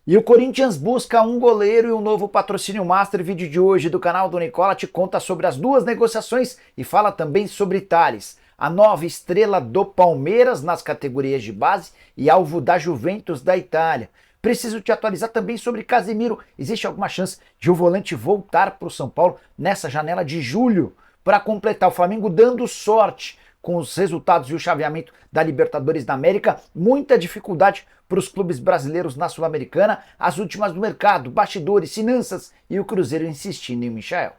E o Corinthians busca um goleiro e um novo patrocínio master. O vídeo de hoje do canal do Nicola te conta sobre as duas negociações e fala também sobre Thales, a nova estrela do Palmeiras nas categorias de base e alvo da Juventus da Itália. Preciso te atualizar também sobre Casemiro. Existe alguma chance de o volante voltar para o São Paulo nessa janela de julho? Para completar, o Flamengo dando sorte com os resultados e o chaveamento da Libertadores da América, muita dificuldade para os clubes brasileiros na Sul-Americana, as últimas do mercado, bastidores, finanças e o Cruzeiro insistindo em Michael.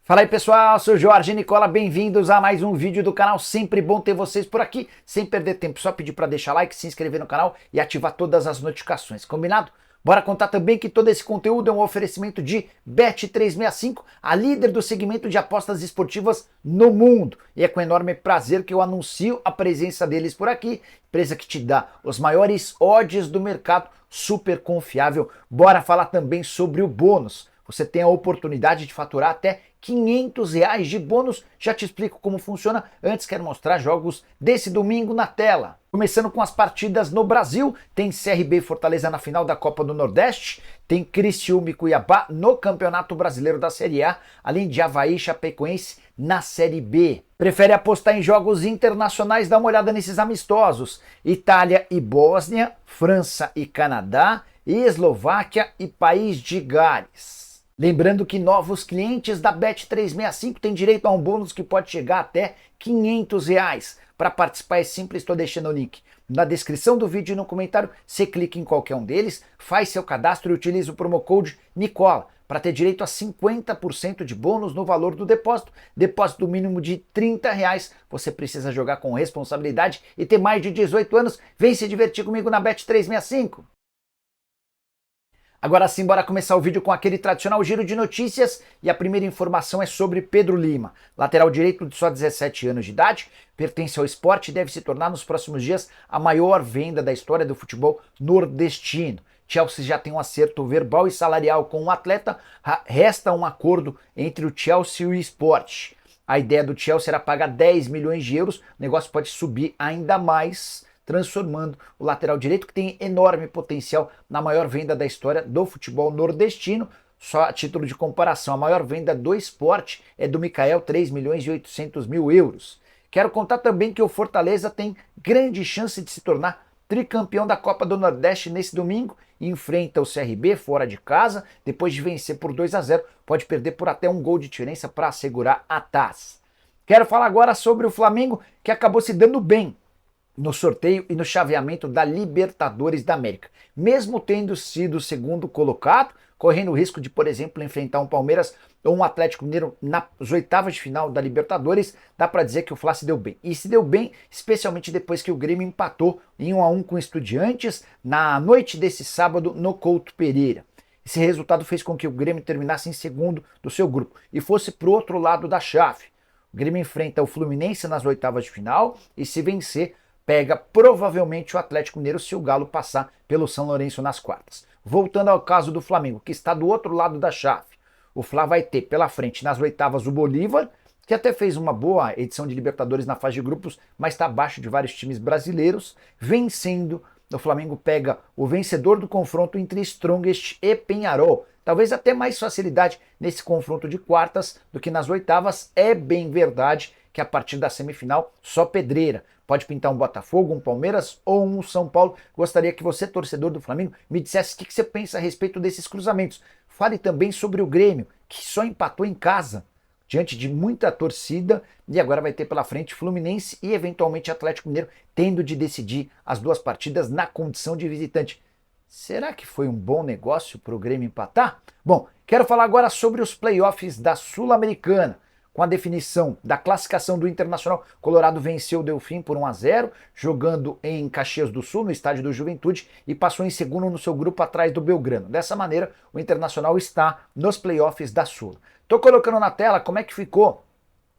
Fala aí pessoal, sou Jorge Nicola, bem-vindos a mais um vídeo do canal, sempre bom ter vocês por aqui, sem perder tempo, só pedir para deixar like, se inscrever no canal e ativar todas as notificações, combinado? Bora contar também que todo esse conteúdo é um oferecimento de Bet365, a líder do segmento de apostas esportivas no mundo. E é com enorme prazer que eu anuncio a presença deles por aqui, empresa que te dá os maiores odds do mercado, super confiável. Bora falar também sobre o bônus. Você tem a oportunidade de faturar até R$ 500 de bônus. Já te explico como funciona. Antes quero mostrar jogos desse domingo na tela. Começando com as partidas no Brasil, tem CRB e Fortaleza na final da Copa do Nordeste, tem Criciúma e Cuiabá no Campeonato Brasileiro da Série A, além de Avaí e Chapecoense na Série B. Prefere apostar em jogos internacionais? Dá uma olhada nesses amistosos. Itália e Bósnia, França e Canadá, Eslováquia e País de Gales. Lembrando que novos clientes da Bet365 têm direito a um bônus que pode chegar até R$ 500. Para participar é simples, estou deixando o link na descrição do vídeo e no comentário. Você clica em qualquer um deles, faz seu cadastro e utiliza o promo code Nicola para ter direito a 50% de bônus no valor do depósito. Depósito mínimo de R$ 30. Você precisa jogar com responsabilidade e ter mais de 18 anos. Vem se divertir comigo na Bet365. Agora sim, bora começar o vídeo com aquele tradicional giro de notícias e a primeira informação é sobre Pedro Lima. Lateral direito de só 17 anos de idade, pertence ao Sport e deve se tornar nos próximos dias a maior venda da história do futebol nordestino. Chelsea já tem um acerto verbal e salarial com o atleta, resta um acordo entre o Chelsea e o Sport. A ideia do Chelsea era pagar 10 milhões de euros, o negócio pode subir ainda mais, transformando o lateral direito, que tem enorme potencial, na maior venda da história do futebol nordestino. Só a título de comparação, a maior venda do Sport é do Mikael, 3 milhões e 800 mil euros. Quero contar também que o Fortaleza tem grande chance de se tornar tricampeão da Copa do Nordeste nesse domingo. Enfrenta o CRB fora de casa, depois de vencer por 2-0, pode perder por até um gol de diferença para assegurar a taça. Quero falar agora sobre o Flamengo, que acabou se dando bem no sorteio e no chaveamento da Libertadores da América. Mesmo tendo sido o segundo colocado, correndo o risco de, por exemplo, enfrentar um Palmeiras ou um Atlético Mineiro nas oitavas de final da Libertadores, dá para dizer que o Fla se deu bem. E se deu bem, especialmente depois que o Grêmio empatou em 1-1 com o Estudiantes na noite desse sábado no Couto Pereira. Esse resultado fez com que o Grêmio terminasse em segundo do seu grupo e fosse para o outro lado da chave. O Grêmio enfrenta o Fluminense nas oitavas de final e, se vencer, pega provavelmente o Atlético Mineiro se o Galo passar pelo São Lourenço nas quartas. Voltando ao caso do Flamengo, que está do outro lado da chave. O Fla vai ter pela frente nas oitavas o Bolívar, que até fez uma boa edição de Libertadores na fase de grupos, mas está abaixo de vários times brasileiros. Vencendo, o Flamengo pega o vencedor do confronto entre Strongest e Peñarol. Talvez até mais facilidade nesse confronto de quartas do que nas oitavas. É bem verdade que a partir da semifinal só pedreira. Pode pintar um Botafogo, um Palmeiras ou um São Paulo. Gostaria que você, torcedor do Flamengo, me dissesse o que você pensa a respeito desses cruzamentos. Fale também sobre o Grêmio, que só empatou em casa, diante de muita torcida, e agora vai ter pela frente Fluminense e eventualmente Atlético Mineiro, tendo de decidir as duas partidas na condição de visitante. Será que foi um bom negócio para o Grêmio empatar? Bom, quero falar agora sobre os playoffs da Sul-Americana. Com a definição da classificação do Internacional, Colorado venceu o Delfim por 1-0, jogando em Caxias do Sul, no estádio do Juventude, e passou em segundo no seu grupo atrás do Belgrano. Dessa maneira, o Internacional está nos playoffs da Sul. Estou colocando na tela como é que ficou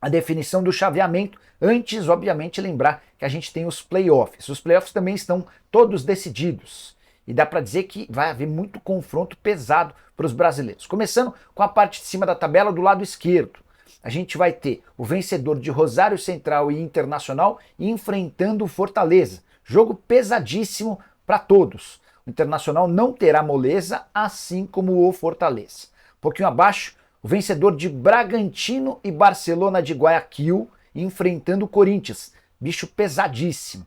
a definição do chaveamento. Antes, obviamente, lembrar que a gente tem os playoffs. Os playoffs também estão todos decididos. E dá para dizer que vai haver muito confronto pesado para os brasileiros. Começando com a parte de cima da tabela do lado esquerdo. a gente vai ter o vencedor de Rosário Central e Internacional enfrentando o Fortaleza. Jogo pesadíssimo para todos. O Internacional não terá moleza, assim como o Fortaleza. Um pouquinho abaixo, o vencedor de Bragantino e Barcelona de Guayaquil enfrentando o Corinthians. Bicho pesadíssimo.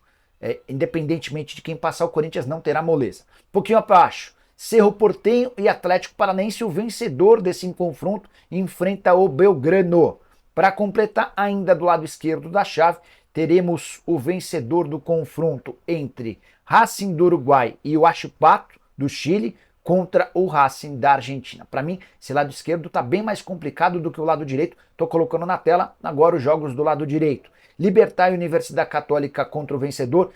Independentemente de quem passar, o Corinthians não terá moleza. Um pouquinho abaixo, Cerro Porteño e Atlético Paranaense, o vencedor desse confronto enfrenta o Belgrano. Para completar, ainda do lado esquerdo da chave, teremos o vencedor do confronto entre Racing do Uruguai e o Huachipato do Chile contra o Racing da Argentina. Para mim, esse lado esquerdo está bem mais complicado do que o lado direito. Estou colocando na tela agora os jogos do lado direito. Libertad e Universidade Católica contra o vencedor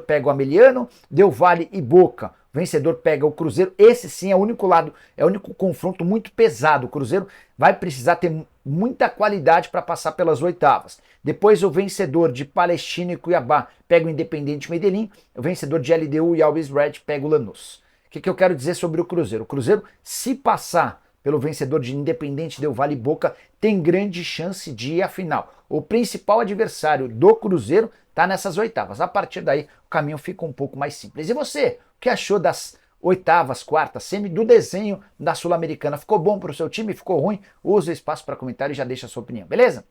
pega o Ameliano, Del Valle e Boca. O vencedor pega o Cruzeiro. Esse sim é o único lado, é o único confronto muito pesado. O Cruzeiro vai precisar ter muita qualidade para passar pelas oitavas. Depois o vencedor de Palestina e Cuiabá pega o Independiente Medellín. O vencedor de LDU e Always Red pega o Lanús. O que eu quero dizer sobre o Cruzeiro? O Cruzeiro, se passar pelo vencedor de Independente Del Valle e Boca, tem grande chance de ir à final. O principal adversário do Cruzeiro está nessas oitavas. A partir daí, o caminho fica um pouco mais simples. E você, o que achou das oitavas, quartas, semi do desenho da Sul-Americana? Ficou bom para o seu time? Ficou ruim? Use o espaço para comentário e já deixa a sua opinião, beleza?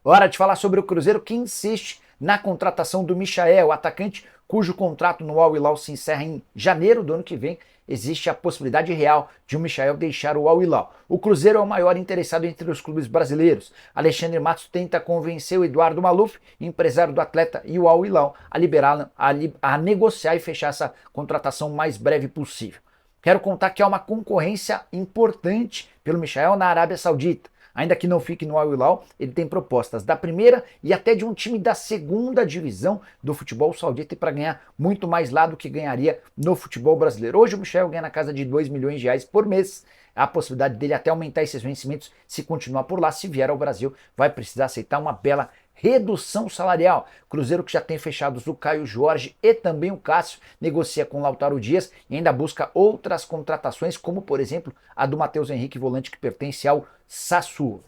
Hora de falar sobre o Cruzeiro, que insiste na contratação do Michael, atacante cujo contrato no Al Hilal se encerra em janeiro do ano que vem. Existe a possibilidade real de o Michael deixar o Al Hilal. O Cruzeiro é o maior interessado entre os clubes brasileiros. Alexandre Matos tenta convencer o Eduardo Maluf, empresário do atleta, e o Al Hilal a liberá-lo, a negociar e fechar essa contratação o mais breve possível. Quero contar que há uma concorrência importante pelo Michael na Arábia Saudita. Ainda que não fique no Al Hilal, ele tem propostas da primeira e até de um time da segunda divisão do futebol saudita para ganhar muito mais lá do que ganharia no futebol brasileiro. Hoje o Michael ganha na casa de 2 milhões de reais por mês. Há a possibilidade dele até aumentar esses vencimentos se continuar por lá. Se vier ao Brasil, vai precisar aceitar uma bela redução salarial. Cruzeiro, que já tem fechados o Caio Jorge e também o Cássio, negocia com Lautaro Dias e ainda busca outras contratações, como por exemplo a do Matheus Henrique, volante que pertence ao Sassuolo.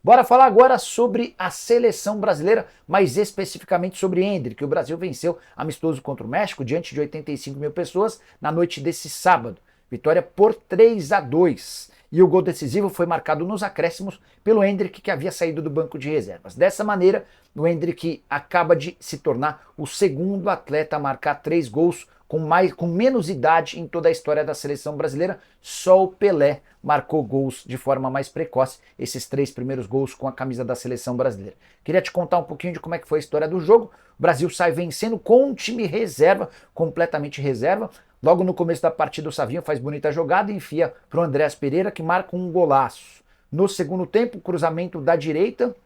Bora falar agora sobre a seleção brasileira, mais especificamente sobre Endrick, que o Brasil venceu amistoso contra o México diante de 85 mil pessoas na noite desse sábado. Vitória por 3-2. E o gol decisivo foi marcado nos acréscimos pelo Endrick, que havia saído do banco de reservas. Dessa maneira, o Endrick acaba de se tornar o segundo atleta a marcar 3 gols com menos idade em toda a história da seleção brasileira. Só o Pelé marcou gols de forma mais precoce, esses 3 primeiros gols com a camisa da seleção brasileira. Queria te contar um pouquinho de como é que foi a história do jogo. O Brasil sai vencendo com um time reserva, completamente reserva. Logo no começo da partida, o Savinho faz bonita jogada e enfia para o Andréas Pereira, que marca um golaço. No segundo tempo, cruzamento da direita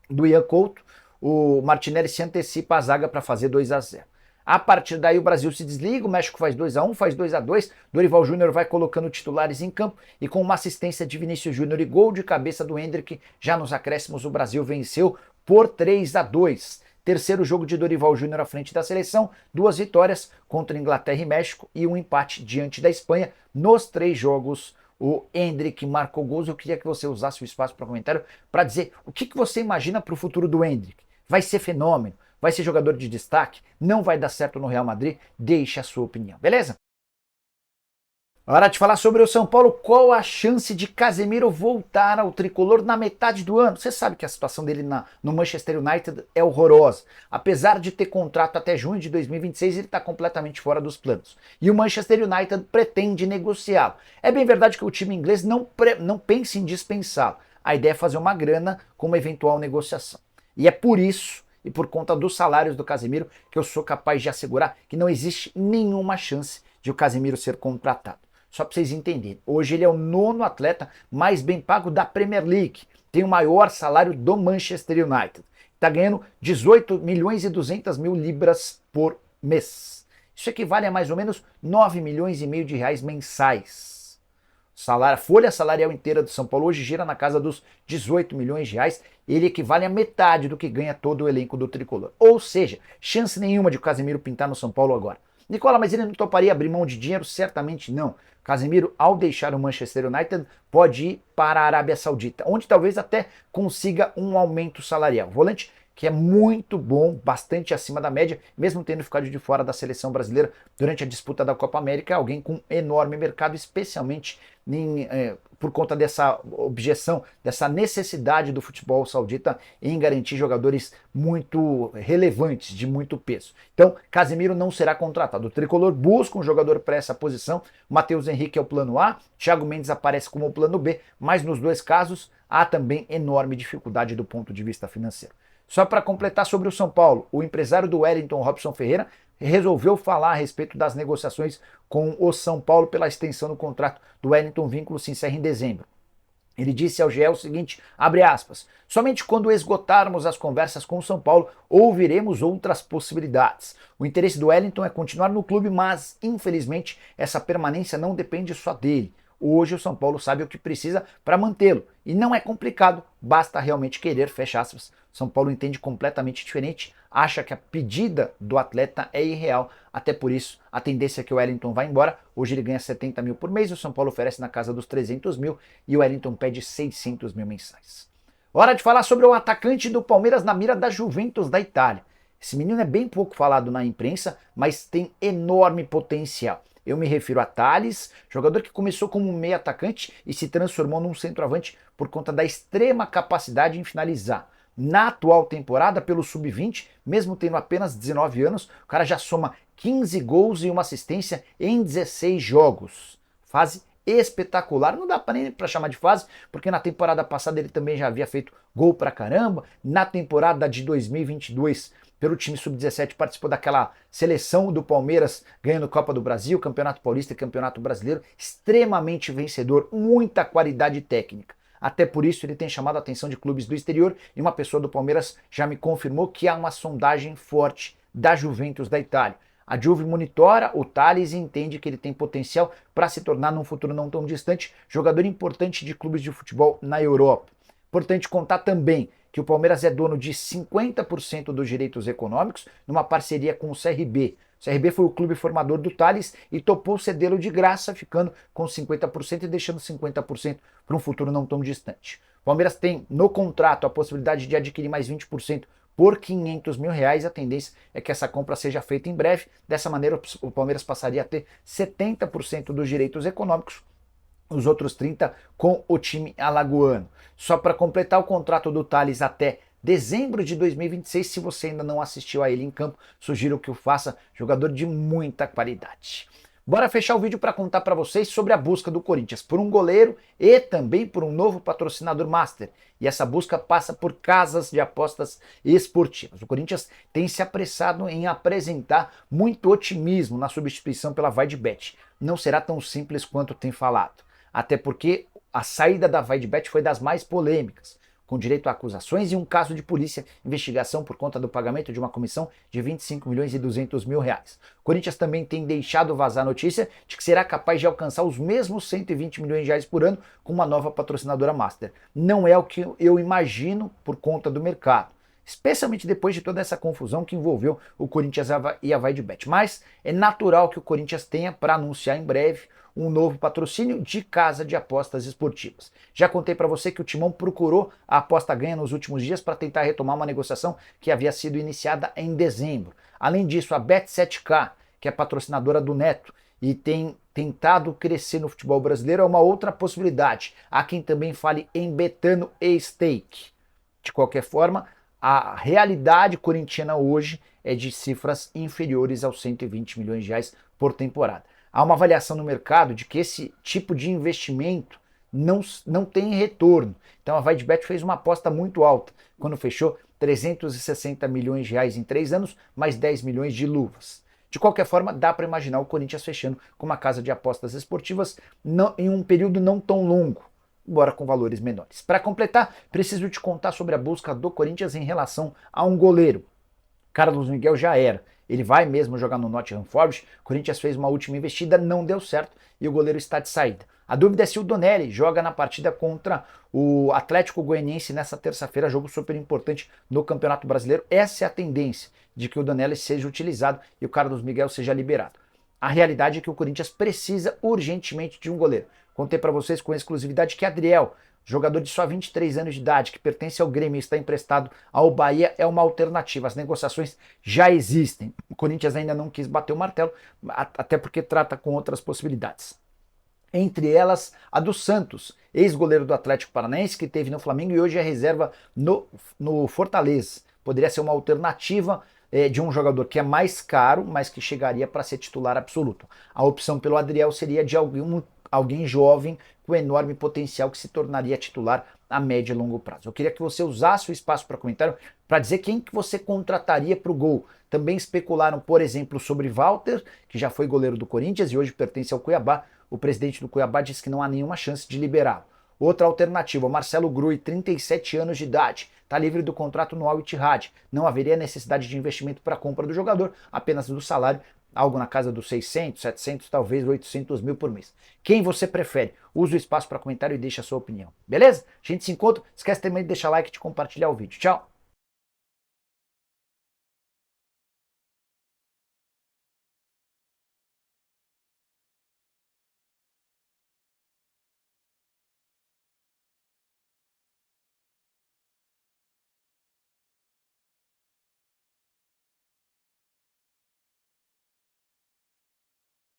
do Ian Couto, o Martinelli se antecipa a zaga para fazer 2-0. A partir daí o Brasil se desliga, o México faz 2-1, faz 2-2, Dorival Júnior vai colocando titulares em campo e com uma assistência de Vinícius Júnior e gol de cabeça do Endrick, já nos acréscimos o Brasil venceu por 3-2. Terceiro jogo de Dorival Júnior à frente da seleção, 2 vitórias contra Inglaterra e México e um empate diante da Espanha. Nos 3 jogos, o Endrick marcou gols. Eu queria que você usasse o espaço para comentário para dizer o que você imagina para o futuro do Endrick. Vai ser fenômeno? Vai ser jogador de destaque? Não vai dar certo no Real Madrid? Deixe a sua opinião, beleza? Hora de falar sobre o São Paulo. Qual a chance de Casemiro voltar ao tricolor na metade do ano? Você sabe que a situação dele no Manchester United é horrorosa. Apesar de ter contrato até junho de 2026, ele está completamente fora dos planos. E o Manchester United pretende negociá-lo. É bem verdade que o time inglês não pensa em dispensá-lo. A ideia é fazer uma grana com uma eventual negociação. E é por isso, e por conta dos salários do Casemiro, que eu sou capaz de assegurar que não existe nenhuma chance de o Casemiro ser contratado. Só para vocês entenderem, hoje ele é o 9º atleta mais bem pago da Premier League, tem o maior salário do Manchester United, está ganhando 18 milhões e 200 mil libras por mês. Isso equivale a mais ou menos 9 milhões e meio de reais mensais. A folha salarial inteira do São Paulo hoje gira na casa dos 18 milhões de reais, ele equivale a metade do que ganha todo o elenco do tricolor. Ou seja, chance nenhuma de o Casemiro pintar no São Paulo agora. Nicola, mas ele não toparia abrir mão de dinheiro? Certamente não. Casemiro, ao deixar o Manchester United, pode ir para a Arábia Saudita, onde talvez até consiga um aumento salarial. Volante que é muito bom, bastante acima da média, mesmo tendo ficado de fora da seleção brasileira durante a disputa da Copa América, é alguém com enorme mercado, especialmente por conta dessa objeção, dessa necessidade do futebol saudita em garantir jogadores muito relevantes, de muito peso. Então, Casemiro não será contratado. O tricolor busca um jogador para essa posição, Matheus Henrique é o plano A, Thiago Mendes aparece como o plano B, mas nos dois casos há também enorme dificuldade do ponto de vista financeiro. Só para completar sobre o São Paulo, o empresário do Wellington, Robson Ferreira, resolveu falar a respeito das negociações com o São Paulo pela extensão do contrato do Wellington, o vínculo se encerra em dezembro. Ele disse ao GE o seguinte, abre aspas, somente quando esgotarmos as conversas com o São Paulo, ouviremos outras possibilidades. O interesse do Wellington é continuar no clube, mas, infelizmente, essa permanência não depende só dele. Hoje o São Paulo sabe o que precisa para mantê-lo. E não é complicado, basta realmente querer, fecha aspas. São Paulo entende completamente diferente, acha que a pedida do atleta é irreal, até por isso a tendência é que o Wellington vá embora. Hoje ele ganha 70 mil por mês, o São Paulo oferece na casa dos 300 mil e o Wellington pede 600 mil mensais. Hora de falar sobre o atacante do Palmeiras na mira da Juventus da Itália. Esse menino é bem pouco falado na imprensa, mas tem enorme potencial. Eu me refiro a Thales, jogador que começou como um meio atacante e se transformou num centroavante por conta da extrema capacidade em finalizar. Na atual temporada, pelo Sub-20, mesmo tendo apenas 19 anos, o cara já soma 15 gols e uma assistência em 16 jogos. Fase espetacular, não dá nem para chamar de fase, porque na temporada passada ele também já havia feito gol pra caramba. Na temporada de 2022, pelo time Sub-17, participou daquela seleção do Palmeiras, ganhando Copa do Brasil, Campeonato Paulista e Campeonato Brasileiro, extremamente vencedor, muita qualidade técnica. Até por isso ele tem chamado a atenção de clubes do exterior e uma pessoa do Palmeiras já me confirmou que há uma sondagem forte da Juventus da Itália. A Juve monitora o Thales e entende que ele tem potencial para se tornar, num futuro não tão distante, jogador importante de clubes de futebol na Europa. Importante contar também que o Palmeiras é dono de 50% dos direitos econômicos numa parceria com o CRB. O CRB foi o clube formador do Thales e topou cedê-lo de graça, ficando com 50% e deixando 50% para um futuro não tão distante. O Palmeiras tem no contrato a possibilidade de adquirir mais 20% por 500 mil reais. A tendência é que essa compra seja feita em breve. Dessa maneira, o Palmeiras passaria a ter 70% dos direitos econômicos, os outros 30% com o time alagoano. Só para completar o contrato do Thales até dezembro de 2026, se você ainda não assistiu a ele em campo, sugiro que o faça, jogador de muita qualidade. Bora fechar o vídeo para contar para vocês sobre a busca do Corinthians por um goleiro e também por um novo patrocinador master. E essa busca passa por casas de apostas esportivas. O Corinthians tem se apressado em apresentar muito otimismo na substituição pela VaidBet. Não será tão simples quanto tem falado. Até porque a saída da VaidBet foi das mais polêmicas, com direito a acusações e um caso de polícia, investigação por conta do pagamento de uma comissão de 25 milhões e 200 mil reais. O Corinthians também tem deixado vazar a notícia de que será capaz de alcançar os mesmos 120 milhões de reais por ano com uma nova patrocinadora master. Não é o que eu imagino por conta do mercado, especialmente depois de toda essa confusão que envolveu o Corinthians e a VaidBet. Mas é natural que o Corinthians tenha para anunciar em breve um novo patrocínio de casa de apostas esportivas. Já contei para você que o Timão procurou a aposta ganha nos últimos dias para tentar retomar uma negociação que havia sido iniciada em dezembro. Além disso, a Bet7K, que é patrocinadora do Neto e tem tentado crescer no futebol brasileiro, é uma outra possibilidade. Há quem também fale em Betano e Stake. De qualquer forma, a realidade corintiana hoje é de cifras inferiores aos 120 milhões de reais por temporada. Há uma avaliação no mercado de que esse tipo de investimento não tem retorno. Então a VaidBet fez uma aposta muito alta, quando fechou 360 milhões de reais em 3 anos, mais 10 milhões de luvas. De qualquer forma, dá para imaginar o Corinthians fechando com uma casa de apostas esportivas em um período não tão longo, embora com valores menores. Para completar, preciso te contar sobre a busca do Corinthians em relação a um goleiro. Carlos Miguel já era. Ele vai mesmo jogar no Nottingham Forest. O Corinthians fez uma última investida, não deu certo e o goleiro está de saída. A dúvida é se o Donelli joga na partida contra o Atlético Goianiense nessa terça-feira, jogo super importante no Campeonato Brasileiro. Essa é a tendência, de que o Donelli seja utilizado e o Carlos Miguel seja liberado. A realidade é que o Corinthians precisa urgentemente de um goleiro. Contei para vocês com exclusividade que Adriel, jogador de só 23 anos de idade, que pertence ao Grêmio e está emprestado ao Bahia, é uma alternativa. As negociações já existem. O Corinthians ainda não quis bater o martelo, até porque trata com outras possibilidades. Entre elas, a do Santos, ex-goleiro do Atlético Paranaense, que teve no Flamengo e hoje é reserva no Fortaleza. Poderia ser uma alternativa de um jogador que é mais caro, mas que chegaria para ser titular absoluto. A opção pelo Adriel seria de alguém jovem com enorme potencial que se tornaria titular a médio e longo prazo. Eu queria que você usasse o espaço para comentário para dizer quem que você contrataria para o gol. Também especularam, por exemplo, sobre Walter, que já foi goleiro do Corinthians e hoje pertence ao Cuiabá. O presidente do Cuiabá disse que não há nenhuma chance de liberá-lo. Outra alternativa, Marcelo Grui, 37 anos de idade, está livre do contrato no Al Ittihad. Não haveria necessidade de investimento para a compra do jogador, apenas do salário, algo na casa dos 600, 700, talvez 800 mil por mês. Quem você prefere? Use o espaço para comentário e deixe a sua opinião. Beleza? A gente se encontra. Esquece também de deixar like e de compartilhar o vídeo. Tchau!